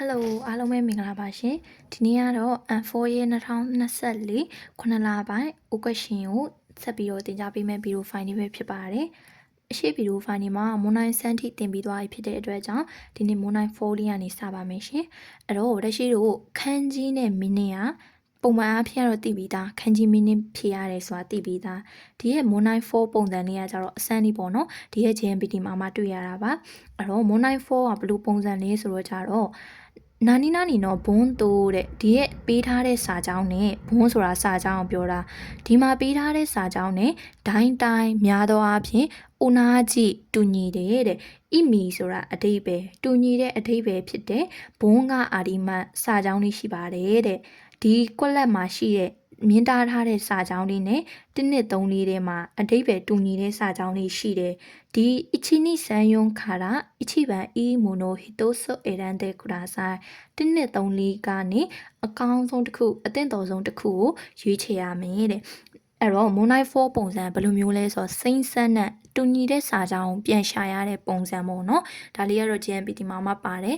Hello အားလုံးပဲမင်္ဂလာပါရှင်ဒီနေ့ကတော့ N4 ရဲ့2024ခုနှစ်လပိုင်းဥက္ကရှင်ကိုဆက်ပြီးတော့တင်ကြားပေးမယ့်ဗီဒီယိုဖိုင်လေးပဲဖြစ်ပါတယ်အရှိဗီဒီယိုဖိုင်นี้မှာမွန်နိုင်စမ်းထိတင်ပြီးသွားပြီဖြစ်တဲ့အတွက်ကြောင့်ဒီနေ့မွန်နိုင်4လေးကနေစပါမယ်ရှင်အဲ့တော့လက်ရှိတို့ခန်းကြီးနဲ့မင်းနဲ့ကပုံမှန်အားဖြင့်တော့တည်ပြီးသားခန်းကြီးမင်းနဲ့ဖြေရတယ်ဆိုတာတည်ပြီးသားဒီရဲ့မွန်နိုင်4ပုံစံလေးကကြတော့အစမ်းလေးပေါ့နော်ဒီရဲ့ JMPT မှာတွေ့ရတာပါအဲ့တော့မွန်နိုင်4ကဘယ်လိုပုံစံလေးဆိုတော့ကြတော့နာနီနော်ဘွန်းတိုးတဲ့ဒီရဲ့ပေးထားတဲ့စာကြောင်းနဲ့ဘွန်းဆိုတာစာကြောင်းပြောတာဒီမှာပေးထားတဲ့စာကြောင်းနဲ့ဒိုင်းတိုင်းများသောအားဖြင့်အိုနာကြီးတူညီတယ်တဲ့အီမီဆိုတာအဓိပ္ပာယ်တူညီတဲ့အဓိပ္ပာယ်ဖြစ်တဲ့ဘွန်းကအာဒီမတ်စာကြောင်းလေးရှိပါတယ်တဲ့ဒီကွက်လက်မှာရှိတဲ့မြင်းတားထားတဲ့စာကြောင်းလေးနဲ့1နှစ်3လေးထဲမှာအဓိပ္ပာယ်တူညီတဲ့စာကြောင်းလေးရှိတယ်ဒီအချီနိဆန်ယွန်ခါရာအချီပန်အီမိုနိုဟီတိုဆိုအေရန်တဲ့ကူရာဆိုင်1နှစ်3လေးကနေအကောင်းဆုံးတစ်ခုအသင့်တော်ဆုံးတစ်ခုကိုရွေးချယ်ရမယ်တဲ့အဲ့တော့ Moonlight 4ပုံစံဘယ်လိုမျိုးလဲဆိုတော့စိမ့်ဆက်နဲ့တူညီတဲ့စာကြောင်းပြန်ရှာရတဲ့ပုံစံပေါ့နော်ဒါလေးကတော့ JMPT မှာပါတယ်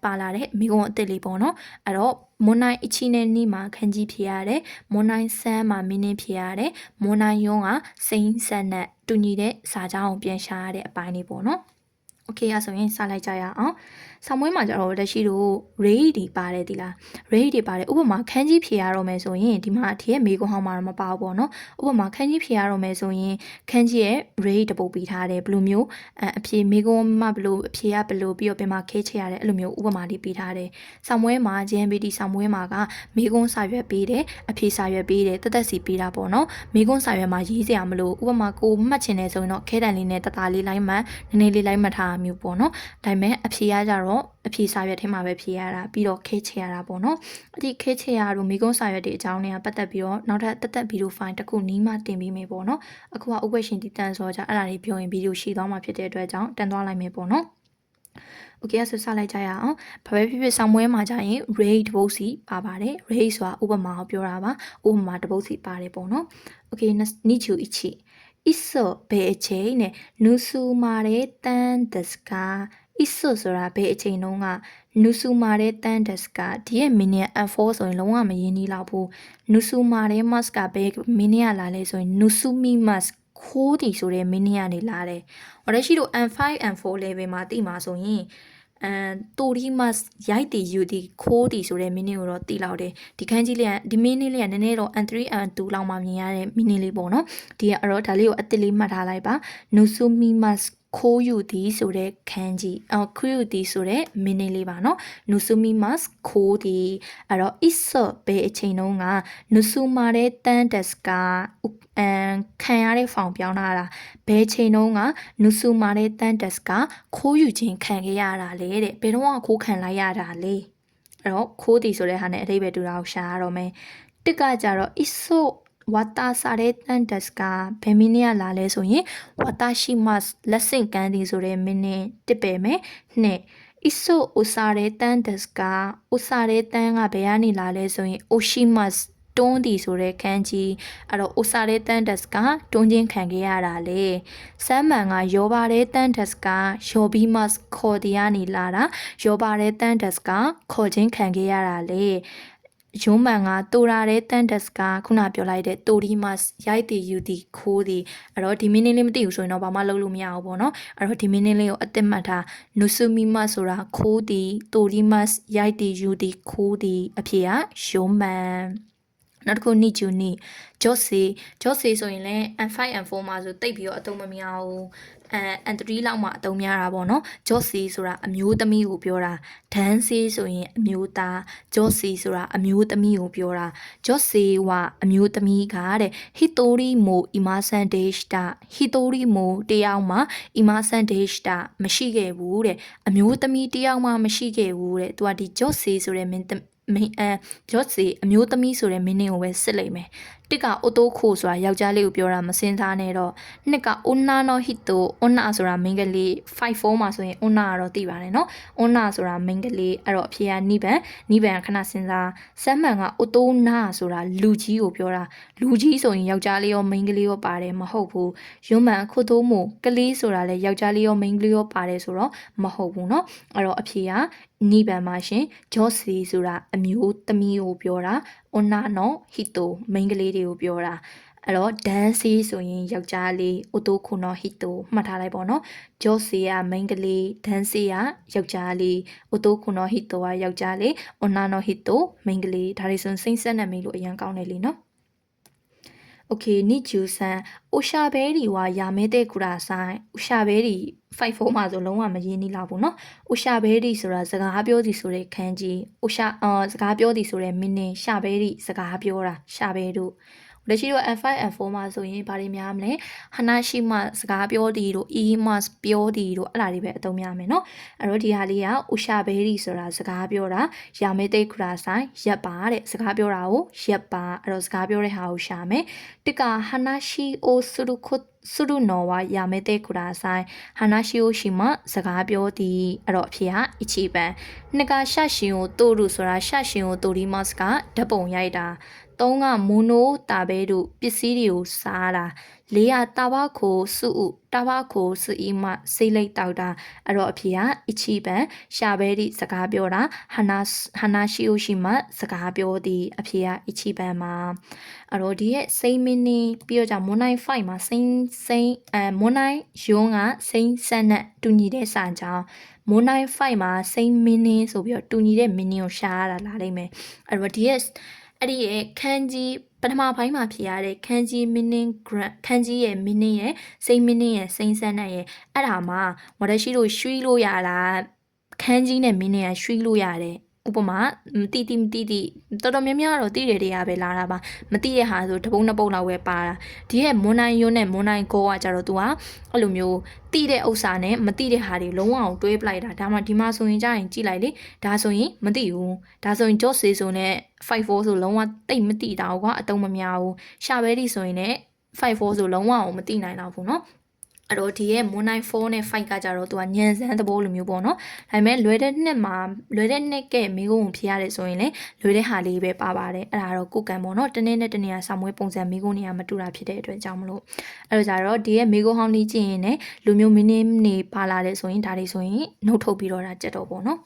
ပါလာတဲ့မိကုံအစ်စ်လေးပေါ့နော်အဲ့တော့မွန်နိုင်အချီနဲ့နီးမှာခန်းကြီးဖြေရတယ်မွန်နိုင်ဆန်းမှာမင်းင်းဖြေရတယ်မွန်နိုင်ယွန်းကစိမ့်ဆက်နဲ့တူညီတဲ့စာကြောင်းကိုပြန်ရှာရတဲ့အပိုင်းလေးပေါ့နော်โอเคအဲ့ဆိုရင်စလိုက်ကြရအောင်ဆောင်းမွေးမှာကျတော့လက်ရှိတို့ rate တွေပါတယ်ဒီလား rate တွေပါတယ်ဥပမာခန်းကြီးဖြေရတော့မယ်ဆိုရင်ဒီမှာအထည့်မေကွန်ဟောင်းမှာတော့မပါဘူးပေါ့နော်ဥပမာခန်းကြီးဖြေရတော့မယ်ဆိုရင်ခန်းကြီးရဲ့ rate တပုတ်ပေးထားတယ်ဘယ်လိုမျိုးအဖြေမေကွန်မှာဘယ်လိုအဖြေကဘယ်လိုပြီးတော့ပြန်မှာခဲချရတယ်အဲ့လိုမျိုးဥပမာလေးပေးထားတယ်ဆောင်းမွေးမှာ JMPT ဆောင်းမွေးမှာကမေကွန်စာရွက်ပေးတယ်အဖြေစာရွက်ပေးတယ်တက်စီပေးတာပေါ့နော်မေကွန်စာရွက်မှာရေးစရာမလိုဥပမာကိုမှတ်ချင်တယ်ဆိုရင်တော့ခဲတန်လေးနဲ့တသားလေးလိုက်မှနည်းနည်းလေးလိုက်မှတ်ထားမျိုးပေါ့နော်ဒါပေမဲ့အဖြေရကြတော့အဖြေစာရွက်ထဲမှာပဲဖြေရတာပြီးတော့ခဲချရတာပေါ့နော်အဒီခဲချရတို့မိကုန်းစာရွက်တွေအကြောင်းတွေကပတ်သက်ပြီးတော့နောက်ထပ်တက်ဗီဒီယိုဖိုင်တစ်ခုနီးမှတင်ပေးမယ်ပေါ့နော်အခုကဥပ္ပရှင်တည်တန်ဆိုကြအဲ့ဒါလေးပြောရင်ဗီဒီယိုရှိသွားမှာဖြစ်တဲ့အတွက်ကြောင့်တန်သွားလိုက်မယ်ပေါ့နော်โอเคဆက်စလိုက်ကြရအောင်ဘာပဲဖြစ်ဖြစ်ဆောင်းမွေးမှာကြရင် rate တပုတ်စီပါပါတယ် rate ဆိုတာဥပမာကိုပြောတာပါဥပမာတပုတ်စီပါတယ်ပေါ့နော်โอเคနိချူအချီissoဘယ်အချိန်နဲ့နူဆူမာတဲ့တန်ဒစကာissoဆိုတာဘယ်အချိန်တုန်းကနူဆူမာတဲ့တန်ဒစကာဒီရဲ့ minute F4 ဆိုရင်လုံးဝမရင်းနှီးလောက်ဘူးနူဆူမာတဲ့ mask ကဘယ် minute လာလဲဆိုရင်နူဆူမီ mask ခိုးတီဆိုတဲ့ minute ကနေလာတယ်ဟောတဲ့ရှိတို့ N5 N4 level မှာတိမှာဆိုရင်တိုရီမတ်ရိုက်တီယူတီခိုးတီဆိုတဲ့ minute ကိုတော့တီလောက်တယ်ဒီခန်းကြီးလေးကဒီ minute လေးကနည်းနည်းတော့ N3 N2 လောက်မှမြင်ရတဲ့ minute လေးပေါ့နော်ဒီကတော့ဒါလေးကိုအစ်စ်လေးမှတ်ထားလိုက်ပါနူဆူမီမတ်ခိုးယူသည်ဆိုတဲ့ခန်းကြီးခိုးယူသည်ဆိုတဲ့ minute လေးပါနော်နူဆူမီမတ်ခိုးသည်အဲ့တော့ isso ဘယ်အချိန်တုန်းကနူဆူမာတဲ့တန်ဒက်စကာခံရတဲ့ဖောင်ပြောင်းလာတာဘယ်ချိန်တုန်းကနူဆူမာတဲ့တန်ဒက်စကာခိုးယူခြင်းခံခဲ့ရတာလေတဲ့ဘယ်တော့မှခိုးခံလိုက်ရတာလေအဲ့တော့ခိုးသည်ဆိုတဲ့ဟာနဲ့အဓိပ္ပာယ်တူတာကိုရှာရတော့မယ်တစ်ကကြတော့ issoဝါတာစာတဲ့တန်ဒက်စကာဘယ်မီနစ်လာလဲဆိုရင်ဝါတာရှိမတ်လက်ဆင့်ကမ်းသည်ဆိုတဲ့မီနစ်တစ်ပဲမယ်နှစ် isso ဥစားတဲ့တန်ဒက်စကာဥစားတဲ့တန်ကဘယ်ကနေလာလဲဆိုရင် oshimas တွန်းသည်ဆိုတဲ့ခန်းကြီးအဲ့တော့ဥစားတဲ့တန်ဒက်စကာတွန်းချင်းခံခဲ့ရတာလေစမ်းမန်ကယောပါတဲ့တန်ဒက်စကာယောဘီမတ်ခေါ်တရားနေလာတာယောပါတဲ့တန်ဒက်စကာခေါ်ချင်းခံခဲ့ရတာလေယုံမှန်ကတိုရာတဲ့တန်ဒက်စကာခုနပြောလိုက်တဲ့တိုရီမတ်ရိုက်တီယူတီခိုးတီအဲ့တော့ဒီမင်းလေးမသိဘူးဆိုရင်တော့ဘာမှလုပ်လို့မရဘူးပေါ့နော်အဲ့တော့ဒီမင်းလေးကိုအသက်မှတ်ထားနုဆူမီမတ်ဆိုတာခိုးတီတိုရီမတ်ရိုက်တီယူတီခိုးတီအဖြစ်ကယုံမှန်နောက်တစ်ခုနိချူနိဂျော့စီဆိုရင်လည်း N5 N4 မှာဆိုတိတ်ပြီးတော့အသုံးမများဘူးN3 လောက်မှအသုံးများတာပေါ့နော်ဂျော့စီဆိုတာအမျိုးသမီးကိုပြောတာဒန်းစီဆိုရင်အမျိုးသားဂျော့စီဆိုတာအမျိုးသမီးကိုပြောတာဂျော့စီကအမျိုးသမီးကတဲ့ဟီတိုရီမိုအီမာဆန်ဒေးရှ်တာဟီတိုရီမိုတယောက်မှအီမာဆန်ဒေးရှ်တာမရှိခဲ့ဘူးတဲ့အမျိုးသမီးတယောက်မှမရှိခဲ့ဘူးတဲ့သူကဒီဂျော့စီဆိုတဲ့ဂျော့စီအမျိုးသမီးဆိုတဲ့မင်းကိုပဲစစ်လိုက်မယ် တစ်ကအိုတိုခိုဆိုတာယောက်ျားလေးကိုပြောတာမစင်စားနဲ့တော့နှစ်က onna no hito onna ဆိုတာမိန်းကလေး54မှာဆိုရင် onna ကတော့သိပါတယ်နော် onna ဆိုတာမိန်းကလေးအဲ့တော့အဖေကနိဗ္ဗာန်ခဏစဉ်းစားစမ်းမှန်က auto na ဆိုတာလူကြီးကိုပြောတာလူကြီးဆိုရင်ယောက်ျားလေးရောမိန်းကလေးရောပါတယ်မဟုတ်ဘူးယွန်းမှန်ခုတိုးမို့ကလေးဆိုတာလည်းယောက်ျားလေးရောမိန်းကလေးရောပါတယ်ဆိုတော့မဟုတ်ဘူးเนาะအဲ့တော့အဖေကနိဗ္ဗာန်မှာရှင်ဂျော့စီဆိုတာအမျိုးသမီးကိုပြောတာ onna no hito မိန်းကလေးတွေကိုပြောတာအဲ့တော့ dance ဆိုရင်ယောက်ျားလေး otoko no hito မှတ်ထားလိုက်ပေါ့နော် jose ကမိန်းကလေး dance ကယောက်ျားလေး otoko no hito ကယောက်ျားလေး onna no hito မိန်းကလေးဒါတွေဆိုစိမ့်ဆက်နေပြီလို့အရင်ကောင်းတယ်လीနော် Okay နိကျူဆန်အိုရှာဘဲဒီဝါယာမဲတဲ့ကူရာဆိုင်အိုရှာဘဲဒီ54မှာဆိုလုံးဝမရင်းနှီးလောက်ဘူးเนาะအိုရှာဘဲဒီဆိုတာစကားပြောသည်ဆိုတဲ့ခန်းကြီးအိုရှာစကားပြောသည်ဆိုတဲ့မင်းနဲ့ရှာဘဲဒီစကားပြောတာရှာဘဲတို့လက်ရှိတော့ F5 F4 မှာဆိုရင်ဘာတွေများမလဲဟနာရှိမှစကားပြောသည်တို့ E မှပြောသည်တို့အဲ့ဒါတွေပဲအသုံးများမယ်เนาะအဲ့တော့ဒီဟာလေးကအိုရှာဘဲဒီဆိုတာစကားပြောတာယာမဲတဲ့ကူရာဆိုင်ရက်ပါတဲ့စကားပြောတာကိုရက်ပါအဲ့တော့စကားပြောတဲ့ဟာကိုရှာမယ်တကဟနာရှိအိုဆူရုခုဆူရုနော်ဝါယာမဲတဲ့ကူရာဆိုင်ဟနာရှိအိုရှိမှစကားပြောသည်အဲ့တော့အဖေဟာအချီပန်နှစ်ကရှာရှင်ကိုတိုးရုဆိုတာရှာရှင်ကိုတိုရီမတ်ကဓပုံရိုက်တာသုံးကမိုနိုတာဘဲတို့ပစ္စည်းတွေကိုစားတာလေးကတာဘခိုစုဥတာဘခိုစအီမစိတ်လိုက်တောက်တာအဲ့တော့အဖေကအချီပန်ရှာဘဲဒီစကားပြောတာဟနာရှိအိုရှိမစကားပြောသည်အဖေကအချီပန်မှာအဲ့တော့ဒီရဲ့စိမ့်မင်းနေပြီးတော့မွန်နိုင်5မှာစိမ့်မွန်နိုင်ယွန်းကစိမ့်ဆန်နဲ့တူညီတဲ့စာကြောင်းမွန်နိုင်5မှာစိမ့်မင်းနေဆိုပြီးတော့တူညီတဲ့မင်းနေကိုရှာရတာလာလိမ့်မယ်အဲ့တော့ဒီရဲ့အဲ့ဒီရဲ့ခန်းကြီးပထမပိုင်းမှာဖြစ်ရတဲ့ခန်းကြီး meaning grant ခန်းကြီးရဲ့ meaning ရဲ့စိမ့် meaning ရဲ့စိမ့်ဆန်းနဲ့ရဲ့အဲ့ဒါမှာဝရရှိလို့ရွှီလို့ရလားခန်းကြီးနဲ့ meaning ကရွှီလို့ရတယ်ဥပမာမတိတော်တော်များများတော့တိတယ်တွေကပဲလာတာပါမတိတဲ့ဟာဆိုတပုံးနှစ်ပုံးလောက်ပဲပါတာဒီရဲ့မွန်နိုင်ယွန်းနဲ့မွန်နိုင်ကိုကကြတော့ तू ကအဲ့လိုမျိုးတိတဲ့ဥစ္စာနဲ့မတိတဲ့ဟာတွေလုံးဝအောင်တွဲပလိုက်တာဒါမှဒီမှာဆိုရင်ကြာရင်ကြည့်လိုက်လေဒါဆိုရင်မတိဘူးဒါဆိုရင် George ဆိုနဲ့54ဆိုလုံးဝတိတ်မတိတာကွာအတုံးမများဘူးရှာဘဲဒီဆိုရင်လည်း54ဆိုလုံးဝအောင်မတိနိုင်တော့ဘူးเนาะအဲ့တော့ဒီရဲ့ Moon 4နဲ့5ကကြတော့သူကညံစမ်းသဘောလိုမျိုးပေါ့နော်ဒါပေမဲ့လွယ်တဲ့နှစ်ကမိကုန်းကိုဖြေရတယ်ဆိုရင်လည်းလွယ်တဲ့ဟာလေးပဲပါပါတယ်အဲ့ဒါတော့ကိုကံပေါ့နော်တနေ့နဲ့တနေ့ကစာမွေးပုံစံမိကုန်းနေရမတူတာဖြစ်တဲ့အတွက်ကြောင့်မလို့အဲ့တော့ကြတော့ဒီရဲ့မိကုန်းဟောင်းလေးကြည့်ရင်လည်းလူမျိုးမင်းနေပါလာတဲ့ဆိုရင်ဒါတွေဆိုရင်နှုတ်ထုတ်ပြီးတော့ဒါကြက်တော့ပေါ့နော်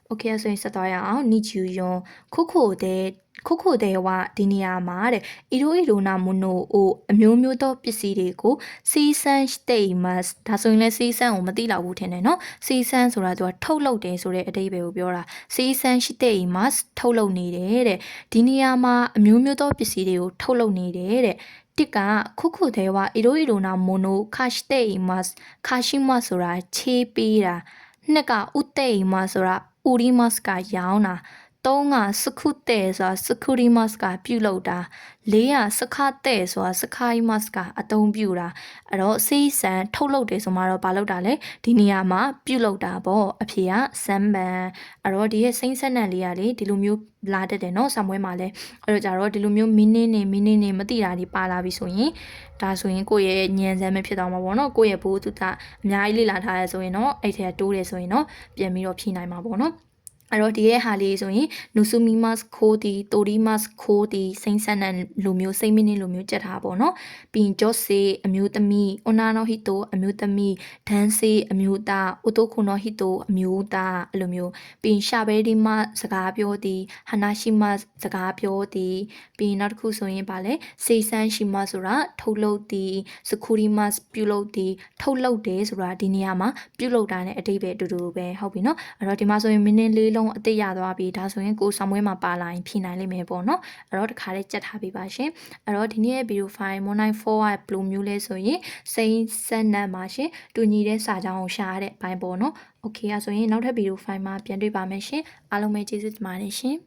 โอเคဆိုရင်ဆက်သွားရအောင်နိကျူယွန်ခုခိုတဲ့ဝဒီနေရာမှာတဲ့အီရိုနာမနိုအိုအမျိုးမျိုးသောပစ္စည်းတွေကိုစီဆန်စတေမတ်ဒါဆိုရင်လည်းစီဆန်ကိုမသိတော့ဘူးထင်တယ်နော်စီဆန်ဆိုတာသူကထုတ်လုပ်တယ်ဆိုတဲ့အဓိပ္ပာယ်ကိုပြောတာစီဆန်စတေမတ်ထုတ်လုပ်နေတယ်တဲ့ဒီနေရာမှာအမျိုးမျိုးသောပစ္စည်းတွေကိုထုတ်လုပ်နေတယ်တဲ့တစ်ကခုတဲ့ဝအီရိုနာမနိုခါရှတေမတ်ခါရှိမဆိုတာချေးပေးတာနှစ်ကဥတေမဆိုတာဥရီမတ်ကရောင်းတာသုံးကစခုတဲ့ဆိုတာစခုရီမတ်ကပြုတ်လောက်တာလေးကစခတဲ့ဆိုတာစခိုင်းမတ်ကအသုံးပြုတာအဲ့တော့စီးစံထုတ်လုပ်တယ်ဆိုမှတော့ဘာလုပ်တာလဲဒီနေရာမှာပြုတ်လောက်တာပေါ့အဖေကစမ်းပန်အဲ့တော့ဒီရဲ့စိမ့်ဆက်နံလေးကလေဒီလိုမျိုးလာတတ်တယ်เนาะဆံမွဲမှာလဲအဲ့တော့ကြတော့ဒီလိုမျိုးမင်းနေမသိတာတွေပါလာပြီဆိုရင်ဒါဆိုရင်ကိုယ့်ရဲ့ညံစမ်းမဖြစ်တော့မှာပေါ့เนาะကိုယ့်ရဲ့ဘိုးသူကအများကြီးလေ့လာထားရဆိုရင်เนาะအဲ့ထဲတိုးတယ်ဆိုရင်เนาะပြန်ပြီးတော့ဖြေနိုင်မှာပေါ့เนาะအဲ့တော့ဒီရဲ့ဟာလေးဆိုရင်နူဆူမီမတ်ခိုးတီတိုရီမတ်ခိုးတီစိမ့်ဆန်တဲ့လူမျိုးစိမ့်မင်းလိုမျိုးကြက်ထားပါတော့ပြီးရင်ဂျော့စေအမျိုးသမီးအွန်နာနိုဟီတိုအမျိုးသမီးဒန်စေအမျိုးသားအိုတိုခုနိုဟီတိုအမျိုးသားအဲ့လိုမျိုးပြီးရင်ရှာဘဲဒီမစကားပြောတီဟနာရှိမစကားပြောတီပြီးရင်နောက်တစ်ခုဆိုရင်ဗာလဲစေဆန်းရှိမဆိုတာထုတ်လုပ်တီစခူရီမတ်ပြုလုပ်တီထုတ်လုပ်တယ်ဆိုတာဒီနေရာမှာပြုလုပ်တာနဲ့အတိတ်ပဲအတူတူပဲဟုတ်ပြီနော်အဲ့တော့ဒီမှာဆိုရင်မင်းလေးလုံးအသိရသွားပြီဒါဆိုရင်ကိုဆောင်မွေးမှာပါလာရင်ဖြေနိုင်လိမ့်မယ်ပေါ့နော်အဲ့တော့တခါလေးကြက်ထားပေးပါရှင်အဲ့တော့ဒီနေ့ရဲ့ဗီဒီယိုဖိုင် 194 ကဘယ်လိုမျိုးလဲဆိုရင်စိမ့်ဆက်နံပါရှင်တူညီတဲ့စာကြောင်းကိုရှာရတဲ့အပိုင်းပေါ့နော်โอเคဆိုရင်နောက်ထပ်ဗီဒီယိုဖိုင်မှာပြန်တွေ့ပါမယ်ရှင်အားလုံးပဲကျေးဇူးတင်ပါတယ်ရှင်